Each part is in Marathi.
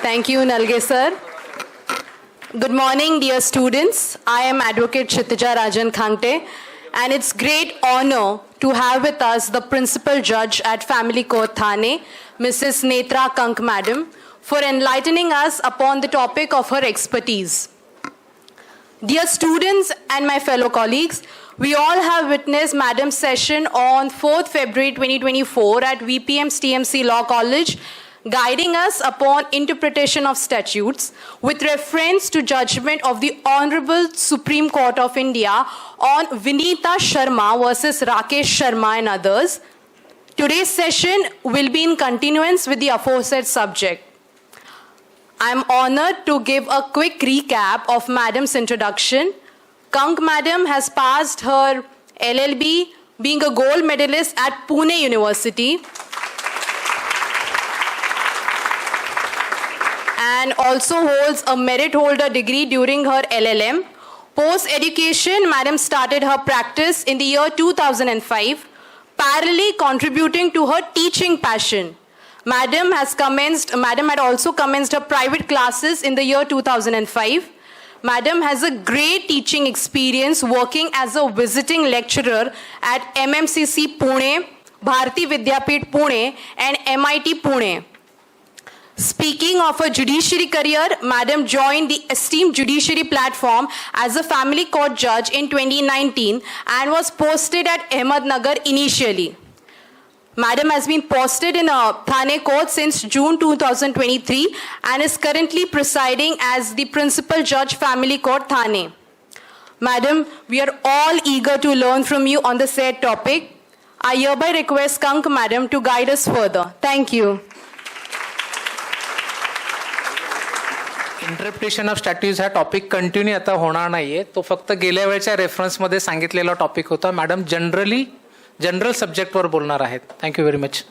Thank you, Nalge sir. Good morning, dear students. I am Advocate Kshitija Rajan Khangte, and it's great honor to have with us the Principal Judge at Family Court Thane, Mrs. Netra Kank Madam, for enlightening us upon the topic of her expertise. Dear students and my fellow colleagues, we all have witnessed Madam's session on 4th February 2024 at VPM's TMC Law College, guiding us upon interpretation of statutes with reference to judgment of the Honorable Supreme Court of India on Vinita Sharma versus Rakesh Sharma and others. Today's session will be in continuance with the aforesaid subject. I am honored to give a quick recap of Madam's introduction. Kank Madam has passed her LLB, being a gold medalist at Pune University, and also holds a merit holder degree during her LLM. Post-education, Madam started her practice in the year 2005, parallelly contributing to her teaching passion. Madam had also commenced her private classes in the year 2005. Madam has a great teaching experience working as a visiting lecturer at MMCC Pune, Bharati Vidyapeeth Pune, and MIT Pune. Speaking of her judiciary career, Madam joined the esteemed judiciary platform as a family court judge in 2019 and was posted at Ahmednagar initially. Madam has been posted in Thane Court since June 2023 and is currently presiding as the Principal Judge Family Court Thane. Madam, we are all eager to learn from you on the said topic. I hereby request Kank Madam to guide us further. Thank you. Interpretation of statutes हा टॉपिक कंटिन्यू आता होणार नाहीये. तो फक्त गेल्या वेळच्या रेफरन्समध्ये सांगितलेला टॉपिक होता. मॅडम जनरल सब्जेक्टवर बोलणार आहेत. Thank you very much.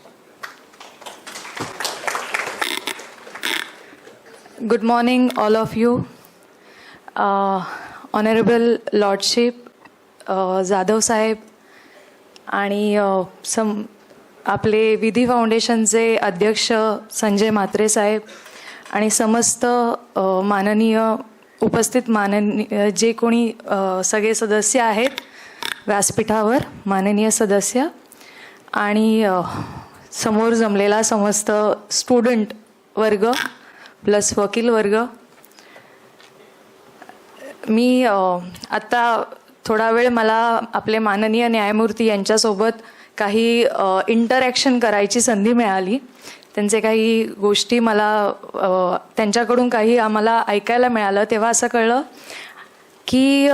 Good morning, all of you. Honorable Lordship, Jadhav saheb आणि आपले विधी फाउंडेशनचे अध्यक्ष संजय म्हात्रे साहेब आणि समस्त माननीय जे कोणी सगळे सदस्य आहेत व्यासपीठावर, माननीय सदस्य आणि समोर जमलेला समस्त स्टुडंट वर्ग प्लस वकील वर्ग, मी आत्ता थोडा वेळ मला आपले माननीय न्यायमूर्ती यांच्यासोबत काही इंटरॅक्शन करायची संधी मिळाली. त्यांचे काही गोष्टी त्यांच्याकडून काही आम्हाला ऐकायला मिळालं. तेव्हा असं कळलं की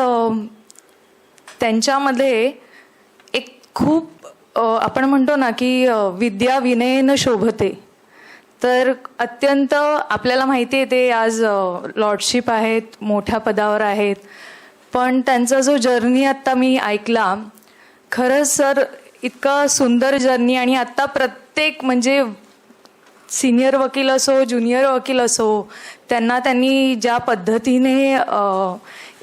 त्यांच्यामध्ये एक खूप आपण म्हणतो ना की विद्या विनयेन शोभते. तर अत्यंत आपल्याला माहिती आहे ते आज लॉर्डशिप आहेत, मोठ्या पदावर आहेत, पण त्यांचा जो जर्नी आत्ता मी ऐकला, खरंच सर इतका सुंदर जर्नी. आणि आत्ता प्रत्येक म्हणजे सिनियर वकील असो, ज्युनियर वकील असो, त्यांनी ज्या पद्धतीने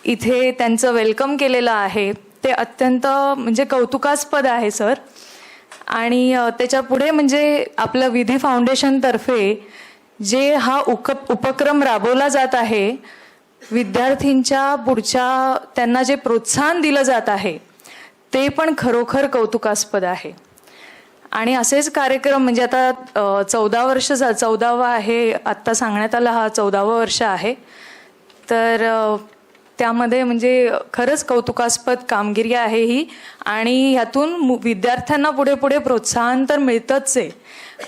इथे त्यांचं वेलकम केलेलं आहे ते अत्यंत म्हणजे कौतुकास्पद आहे सर. आणि त्याच्या पुढे म्हणजे आपलं विधी फाउंडेशनतर्फे जे हा उपक्रम राबवला जात आहे, विद्यार्थींच्या पुढच्या त्यांना जे प्रोत्साहन दिलं जात आहे ते पण खरोखर कौतुकास्पद आहे. आणि असेच कार्यक्रम म्हणजे आता 14वा आहे, आत्ता सांगण्यात आलं हा 14वं वर्ष आहे. तर त्यामध्ये म्हणजे खरंच कौतुकास्पद कामगिरी आहे ही. आणि ह्यातून विद्यार्थ्यांना पुढे पुढे प्रोत्साहन तर मिळतंच आहे.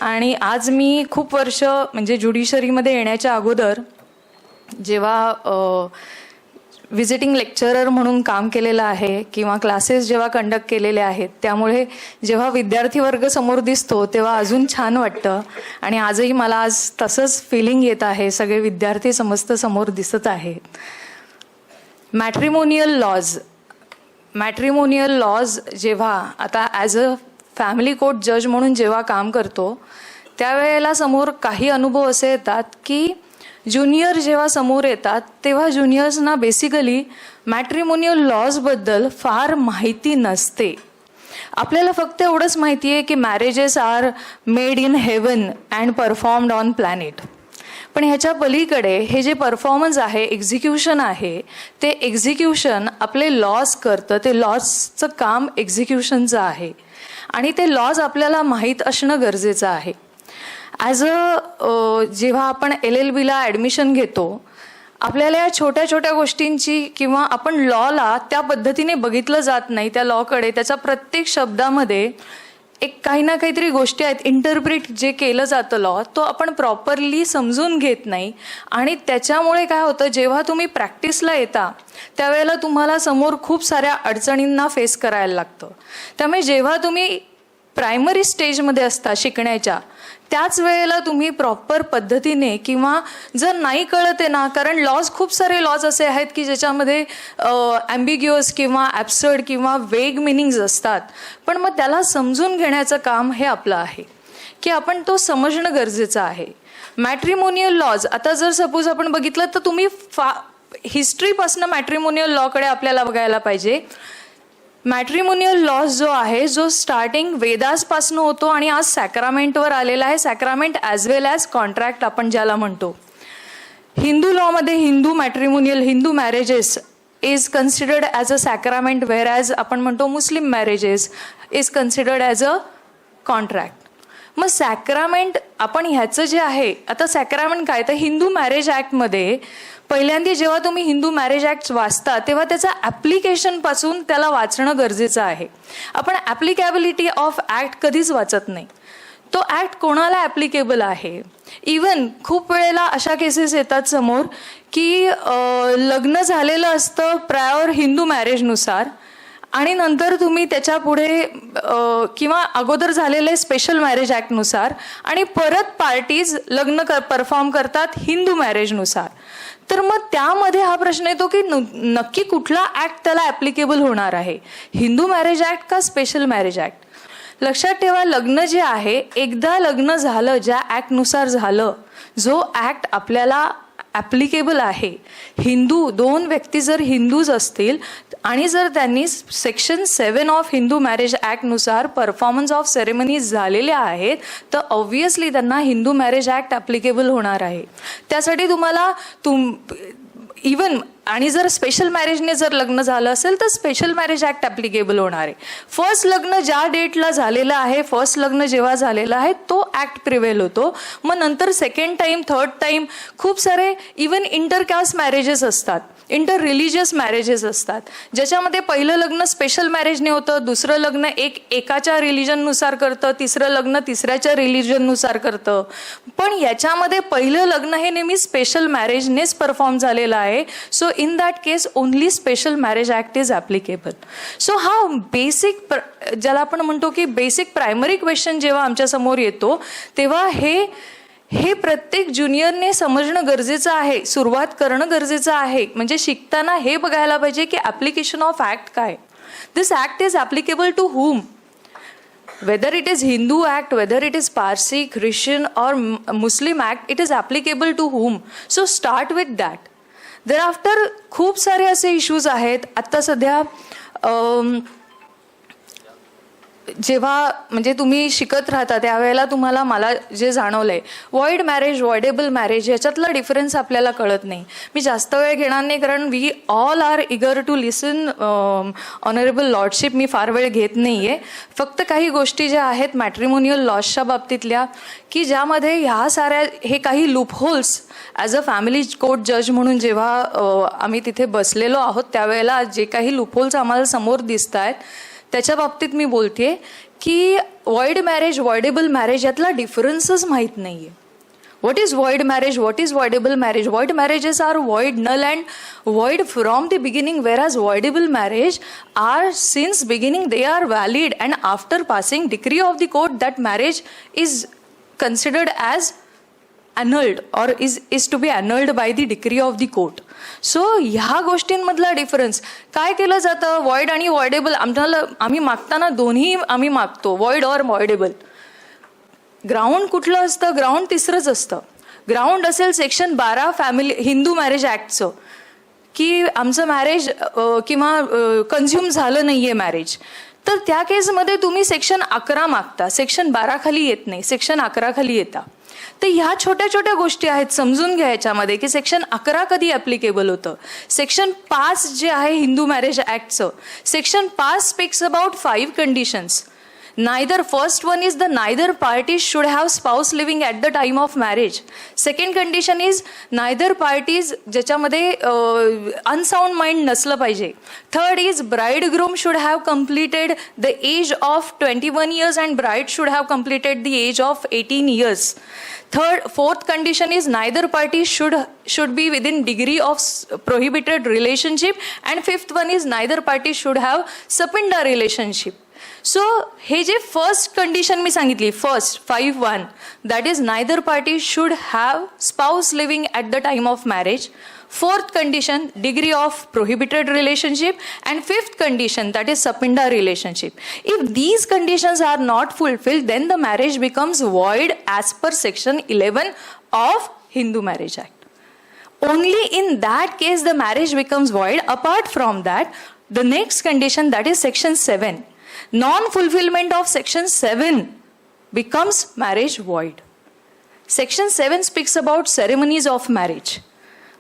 आणि आज मी खूप वर्ष म्हणजे ज्युडिशरीमध्ये येण्याच्या अगोदर जेव्हा व्हिजिटिंग लेक्चरर म्हणून काम केलेलं आहे किंवा क्लासेस जेव्हा कंडक्ट केलेले आहेत, त्यामुळे जेव्हा विद्यार्थी वर्ग समोर दिसतो तेव्हा अजून छान वाटतं. आणि आजही मला आज तसंच फिलिंग येत आहे, सगळे विद्यार्थी समस्त समोर दिसत आहेत. मॅट्रिमोनियल लॉज जेव्हा आता ॲज अ फॅमिली कोर्ट जज म्हणून जेव्हा काम करतो त्यावेळेला समोर काही अनुभव असे येतात की ज्युनियर जेव्हा समोर येतात तेव्हा ज्युनियर्सना बेसिकली मॅट्रिमोनियल लॉजबद्दल फार माहिती नसते. आपल्याला फक्त एवढंच माहिती आहे की marriages are made in heaven and performed on planet. पण ह्याच्या पलीकडे हे जे परफॉर्मन्स आहे, एक्झिक्युशन आहे, ते एक्झिक्युशन आपले लॉज करतं. ते लॉजचं काम एक्झिक्युशनचं आहे आणि ते लॉज आपल्याला माहीत असणं गरजेचं आहे. जेव्हा आपण LLBला ॲडमिशन घेतो, आपल्याला या छोट्या छोट्या गोष्टींची किंवा आपण लॉला त्या पद्धतीने बघितलं जात नाही. त्या लॉकडे त्याच्या प्रत्येक शब्दामध्ये एक काही ना काहीतरी गोष्टी आहेत, इंटरप्रिट जे केलं जातं लॉ, तो आपण प्रॉपरली समजून घेत नाही. आणि त्याच्यामुळे काय होतं, जेव्हा तुम्ही प्रॅक्टिसला येता त्यावेळेला तुम्हाला समोर खूप साऱ्या अडचणींना फेस करायला लागतं. त्यामुळे जेव्हा तुम्ही प्रायमरी स्टेजमध्ये असता शिकण्याच्या, त्याच वेळेला तुम्ही प्रॉपर पद्धतीने, किंवा जर नाही कळत आहे ना, कारण लॉज खूप सारे लॉज असे आहेत की ज्याच्यामध्ये ॲम्बिग्युअस किंवा ॲब्सर्ड किंवा वेग मिनिंग्ज असतात. पण मग त्याला समजून घेण्याचं काम हे आपलं आहे की आपण तो समजणं गरजेचं आहे. मॅट्रिमोनियल लॉज, आता जर सपोज आपण बघितलं तर तुम्ही हिस्ट्रीपासून मॅट्रिमोनियल लॉकडे आपल्याला बघायला पाहिजे. मॅट्रिमोनियल लॉज जो आहे, जो स्टार्टिंग वेदासपासून होतो आणि आज सॅक्रामेंटवर आलेला आहे. Sacrament as well as contract आपण ज्याला म्हणतो. हिंदू लॉमध्ये Hindu marriages is considered as a sacrament, whereas आपण म्हणतो Muslim marriages is considered as a contract. मग सॅक्रामेंट आपण ह्याचं जे आहे, आता सॅक्रामेंट काय, तर हिंदू मॅरेज ॲक्टमध्ये पहिल्यांदा जेव्हा तुम्ही हिंदू मॅरेज ॲक्ट वाचता तेव्हा त्याचा ॲप्लिकेशनपासून त्याला वाचणं गरजेचं आहे. आपण ॲप्लिकॅबिलिटी ऑफ ॲक्ट कधीच वाचत नाही. तो ॲक्ट कोणाला ॲप्लिकेबल आहे. इवन खूप वेळेला अशा केसेस येतात समोर की लग्न झालेलं असतं प्रायर हिंदू मॅरेजनुसार, आणि नंतर तुम्ही त्याच्या पुढे किंवा अगोदर झालेले स्पेशल मॅरेज ॲक्टनुसार, आणि परत पार्टीज लग्न परफॉर्म करतात हिंदू मॅरेजनुसार. तर मग त्यामध्ये हा प्रश्न येतो की नक्की कुठला ॲक्ट त्याला ॲप्लिकेबल होणार आहे, हिंदू मॅरेज ॲक्ट का स्पेशल मॅरेज ॲक्ट. लक्षात ठेवा, लग्न जे आहे, एकदा लग्न झालं ज्या ॲक्टनुसार झालं, जो ॲक्ट आपल्याला ॲप्लिकेबल आहे, हिंदू दोन व्यक्ती जर हिंदूज असतील आणि जर त्यांनी सेक्शन 7 ऑफ हिंदू मॅरेज ॲक्टनुसार परफॉर्मन्स ऑफ सेरेमनीज झालेल्या आहेत, तर ऑब्व्हियसली त्यांना हिंदू मॅरेज ॲक्ट ॲप्लिकेबल होणार आहे. त्यासाठी तुम्हाला इवन, आणि जर स्पेशल मॅरेजने जर लग्न झालं असेल तर स्पेशल मॅरेज ॲक्ट ॲप्लिकेबल होणार आहे. फर्स्ट लग्न ज्या डेटला झालेलं आहे, फर्स्ट लग्न जेव्हा झालेलं आहे, तो ॲक्ट प्रिवेल होतो. मग नंतर सेकंड टाईम, थर्ड टाईम खूप सारे इवन इंटरकास्ट मॅरेजेस असतात, इंटर रिलिजियस मॅरेजेस असतात, ज्याच्यामध्ये पहिलं लग्न स्पेशल मॅरेजने होतं, दुसरं लग्न एकाच्या रिलिजननुसार करतं, तिसरं लग्न तिसऱ्याच्या रिलिजननुसार करतं. पण याच्यामध्ये पहिलं लग्न हे नेहमी स्पेशल मॅरेजनेच परफॉर्म झालेलं आहे. So in that case only special marriage act is applicable. So हा बेसिक, ज्याला आपण म्हणतो की बेसिक प्रायमरी क्वेश्चन जेव्हा आमच्या समोर येतो तेव्हा हे प्रत्येक ज्युनियरने समजणं गरजेचं आहे, सुरुवात करणं गरजेचं आहे. म्हणजे शिकताना हे बघायला पाहिजे की ॲप्लिकेशन ऑफ ॲक्ट काय, this act is applicable to whom, whether it is Hindu act, whether it is Parsi, Christian or Muslim act, it is applicable to whom. So start with that. Thereafter खूप सारे असे इश्यूज आहेत. आत्ता सध्या जेव्हा म्हणजे तुम्ही शिकत राहता त्यावेळेला तुम्हाला, मला जे जाणवलंय, वॉइड मॅरेज, वॉइडेबल मॅरेज, याच्यातला डिफरन्स आपल्याला कळत नाही. मी जास्त वेळ घेणार नाही कारण we all are eager to listen honourable lordship. मी फार वेळ घेत नाही आहे. फक्त काही गोष्टी ज्या आहेत मॅट्रिमोनियल लॉजच्या बाबतीतल्या की ज्यामध्ये ह्या साऱ्या, हे काही loopholes as a family court जज म्हणून जेव्हा आम्ही तिथे बसलेलो आहोत त्यावेळेला जे काही लूपहोल्स आम्हाला समोर दिसत आहेत त्याच्या बाबतीत मी बोलते की वॉइड मॅरेज, वॉइडेबल मॅरेज यातला डिफरन्सच माहीत नाही आहे. What is void marriage, what is voidable marriage. Void marriages are void, null and void from the beginning, whereas voidable marriage are since beginning they are valid and after passing decree of the court that marriage is considered as annulled or is to be annulled by the decree of the court. So ह्या गोष्टींमधला डिफरन्स काय केलं जातं, वॉइड आणि वॉइडेबल. आम्ही मागताना दोन्ही आम्ही मागतो, वॉइड और वॉइडेबल. ग्राउंड कुठलं असतं, ग्राउंड तिसरंच असतं. ग्राउंड असेल सेक्शन 12 फॅमिली हिंदू मॅरेज ॲक्टचं की आमचं मॅरेज किंवा कन्झ्युम झालं नाही आहे मॅरेज, तर त्या केसमध्ये तुम्ही सेक्शन 11 मागता, सेक्शन 12 खाली येत नाही, सेक्शन 11 खाली येता. तर ह्या छोट्या छोट्या गोष्टी आहेत, समजून घ्या याच्यामध्ये की सेक्शन 11 कधी ॲप्लिकेबल होतं. सेक्शन 5 जे आहे हिंदू मॅरेज ॲक्टचं, section 5 speaks about 5 conditions. Neither first one is the neither party should have spouse living at the time of marriage. Second condition is neither parties ज्याच्यामध्ये unsound mind नसलं पाहिजे. Third is bridegroom should have completed the age of 21 years and bride should have completed the age of 18 years. Fourth condition is neither party should be within degree of prohibited relationship, and fifth one is neither party should have subinda relationship. So हे जे फर्स्ट कंडिशन मी सांगितली, first 5(1) that is neither party should have spouse living at the time of marriage. Fourth condition degree of prohibited relationship, and fifth condition that is sapinda relationship. If these conditions are not fulfilled then the marriage becomes void as per section 11 of Hindu marriage act. Only in that case the marriage becomes void. Apart from that, the next condition, that is section 7, non-fulfillment of section 7 becomes marriage void. Section 7 speaks about ceremonies of marriage.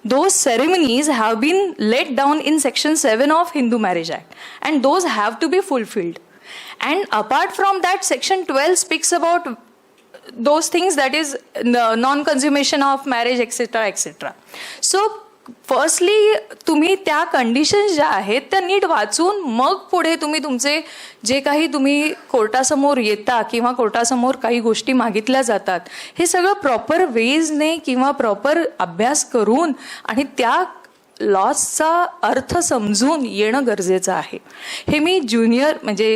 Those ceremonies have been laid down in section 7 of Hindu Marriage Act, and those have to be fulfilled. And apart from that, section 12 speaks about those things, that is non-consummation of marriage, etc., etc. So firstly तुम्ही त्या कंडिशन्स ज्या आहेत त्या नीट वाचून मग पुढे तुम्ही तुमचे जे काही तुम्ही कोर्टासमोर येता किंवा कोर्टासमोर काही गोष्टी मागितल्या जातात, हे सगळं प्रॉपर वेजने किंवा प्रॉपर अभ्यास करून आणि त्या लॉसचा अर्थ समजून येणं गरजेचं आहे. हे मी ज्युनियर म्हणजे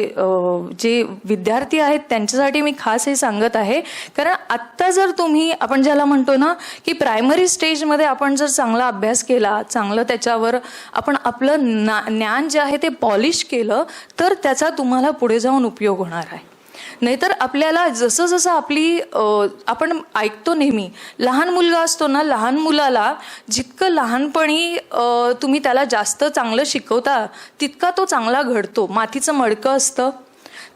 जे विद्यार्थी आहेत त्यांच्यासाठी मी खास हे सांगत आहे, कारण आत्ता जर तुम्ही आपण ज्याला म्हणतो ना की प्रायमरी स्टेजमध्ये आपण जर चांगला अभ्यास केला, चांगलं त्याच्यावर आपण आपलं ज्ञान जे आहे ते पॉलिश केलं, तर त्याचा तुम्हाला पुढे जाऊन उपयोग होणार आहे. नाहीतर आपल्याला जसं जसं आपली आपण ऐकतो नेहमी, लहान मुलगा असतो ना, लहान मुलाला जितकं लहानपणी तुम्ही त्याला जास्त चांगलं शिकवता तितका तो चांगला घडतो. मातीचं मडकं असतं.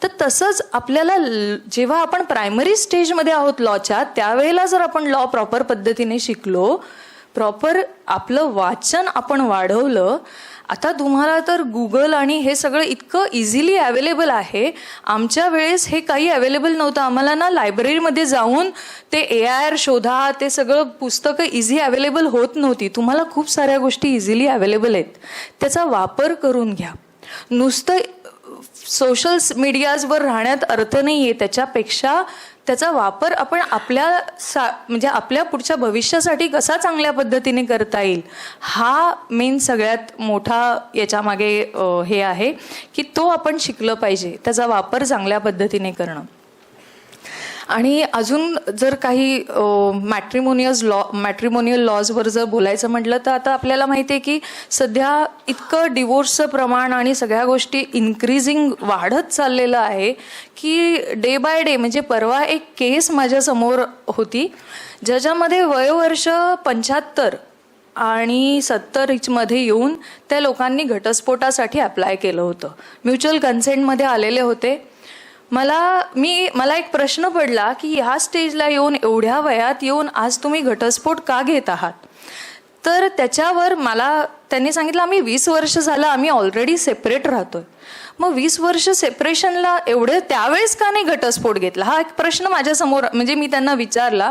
तर तसंच आपल्याला जेव्हा आपण प्रायमरी स्टेजमध्ये आहोत लॉच्या, त्यावेळेला जर आपण लॉ प्रॉपर पद्धतीने शिकलो, प्रॉपर आपलं वाचन आपण वाढवलं. आता तुम्हाला तर गुगल आणि हे सगळं इतकं इझिली अवेलेबल आहे. आमच्या वेळेस हे काही अवेलेबल नव्हतं. आम्हाला ना लायब्ररीमध्ये जाऊन ते AIR शोधा, ते सगळं पुस्तकं इझी अवेलेबल होत नव्हती. तुम्हाला खूप साऱ्या गोष्टी इझिली अवेलेबल आहेत, त्याचा वापर करून घ्या. नुसतं सोशल मीडियाजवर राहण्यात अर्थ नाही आहे. त्याच्यापेक्षा त्याचा वापर आपण म्हणजे आपल्या पुढच्या भविष्यासाठी कसा चांगल्या पद्धतीने करता येईल, हा मेन सगळ्यात मोठा याच्यामागे हे आहे की तो आपण शिकलं पाहिजे, त्याचा वापर चांगल्या पद्धतीने करणं. आणि अजून जर काही मॅट्रिमोनियल लॉजवर जर बोलायचं म्हटलं तर आता आपल्याला माहिती आहे की सध्या इतकं डिवोर्सचं प्रमाण आणि सगळ्या गोष्टी इन्क्रीजिंग वाढत चाललेलं आहे की डे बाय डे. म्हणजे परवा एक केस माझ्यासमोर होती ज्याच्यामध्ये वयोवर्ष 75 आणि 70 मध्ये येऊन त्या लोकांनी घटस्फोटासाठी अप्लाय केलं होतं. म्युच्युअल कन्सेंटमध्ये आलेले होते. मला एक प्रश्न पडला की ह्या स्टेजला येऊन, एवढ्या वयात येऊन आज तुम्ही घटस्फोट का घेत आहात? तर त्याच्यावर मला त्यांनी सांगितलं, आम्ही 20 वर्ष झालं आम्ही ऑलरेडी सेपरेट राहतोय. मग 20 वर्ष सेपरेशनला एवढे त्यावेळेस का नाही घटस्फोट घेतला, हा एक प्रश्न माझ्यासमोर म्हणजे मी त्यांना विचारला.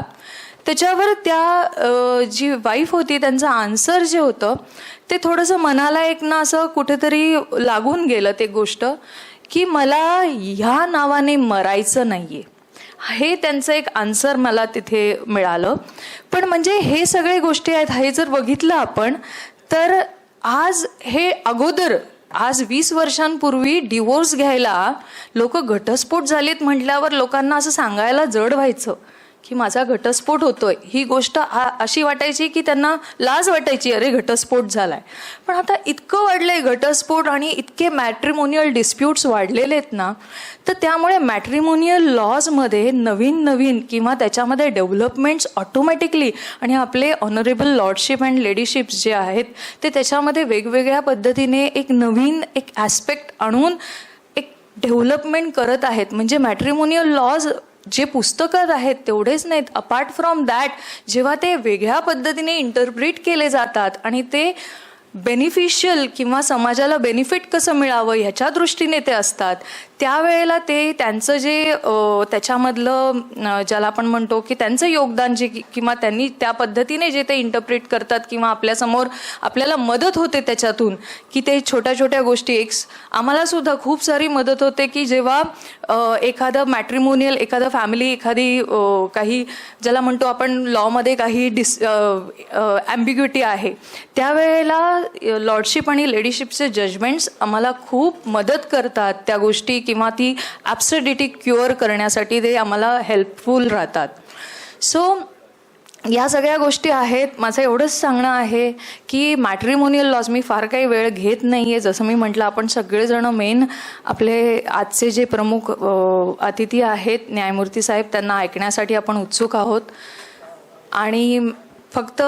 त्याच्यावर त्या जी वाईफ होती त्यांचं आन्सर जे होतं ते थोडंसं मनाला एक ना असं कुठेतरी लागून गेलं ते गोष्ट, की मला ह्या नावाने मरायचं नाहीये. हे त्यांचं एक आन्सर मला तिथे मिळालं. पण म्हणजे हे सगळे गोष्टी आहेत. हे जर बघितलं आपण तर आज हे अगोदर आज 20 वर्षांपूर्वी डिवोर्स घ्यायला लोक घटस्फोट झालेत म्हटल्यावर लोकांना असं सांगायला जड व्हायचं की माझा घटस्फोट होतोय. ही गोष्ट अशी वाटायची की त्यांना लाज वाटायची, अरे घटस्फोट झालाय. पण आता इतकं वाढलंय घटस्फोट आणि इतके मॅट्रिमोनियल डिस्प्यूट्स वाढलेले आहेत ना, तर त्यामुळे मॅट्रिमोनियल लॉजमध्ये नवीन किंवा त्याच्यामध्ये डेव्हलपमेंट्स ऑटोमॅटिकली आणि आपले ऑनरेबल लॉर्डशिप अँड लेडीशिप्स जे आहेत ते त्याच्यामध्ये वेगवेगळ्या पद्धतीने एक नवीन एक ॲस्पेक्ट आणून एक डेव्हलपमेंट करत आहेत. म्हणजे मॅट्रिमोनियल लॉज जे पुस्तकात आहेत तेवढेच नाहीत, अपार्ट फ्रॉम दॅट जेव्हा ते वेगळ्या पद्धतीने इंटरप्रिट केले जातात आणि ते बेनिफिशियल किंवा समाजाला बेनिफिट कसं मिळावं ह्याच्या दृष्टीने ते असतात, त्यावेळेला ते त्यांचं जे त्याच्यामधलं ज्याला आपण म्हणतो की त्यांचं योगदान जे किंवा त्यांनी त्या पद्धतीने जे ते इंटरप्रिट करतात किंवा आपल्यासमोर आपल्याला मदत होते त्याच्यातून, की ते छोट्या छोट्या गोष्टी आम्हाला सुद्धा खूप सारी मदत होते की जेव्हा एखादं मॅट्रिमोनियल एखादं फॅमिली एखादी काही ज्याला म्हणतो आपण लॉमध्ये काही ॲम्बिग्युटी आहे, त्यावेळेला लॉर्डशिप आणि लेडीशिपचे जजमेंट्स आम्हाला खूप मदत करतात त्या गोष्टी किंवा ती ॲब्सर्डिटी क्युअर करण्यासाठी ते आम्हाला हेल्पफुल राहतात. सो या सगळ्या गोष्टी आहेत. माझं एवढंच सांगणं आहे की मॅट्रिमोनियल लॉज, मी फार काही वेळ घेत नाही आहे, जसं मी म्हटलं आपण सगळेजण मेन आपले आजचे जे प्रमुख अतिथी आहेत न्यायमूर्ती साहेब त्यांना ऐकण्यासाठी आपण उत्सुक आहोत. आणि फक्त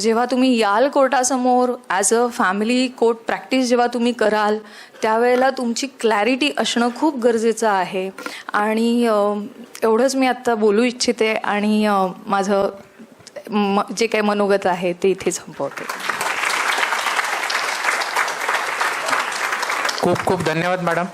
जेव्हा तुम्ही याल कोर्टासमोर as a family court practice जेव्हा तुम्ही कराल त्यावेळेला तुमची क्लॅरिटी असणं खूप गरजेचं आहे. आणि एवढंच मी आत्ता बोलू इच्छिते आणि माझं जे काही मनोगत आहे ते इथे संपवते. खूप खूप धन्यवाद मॅडम.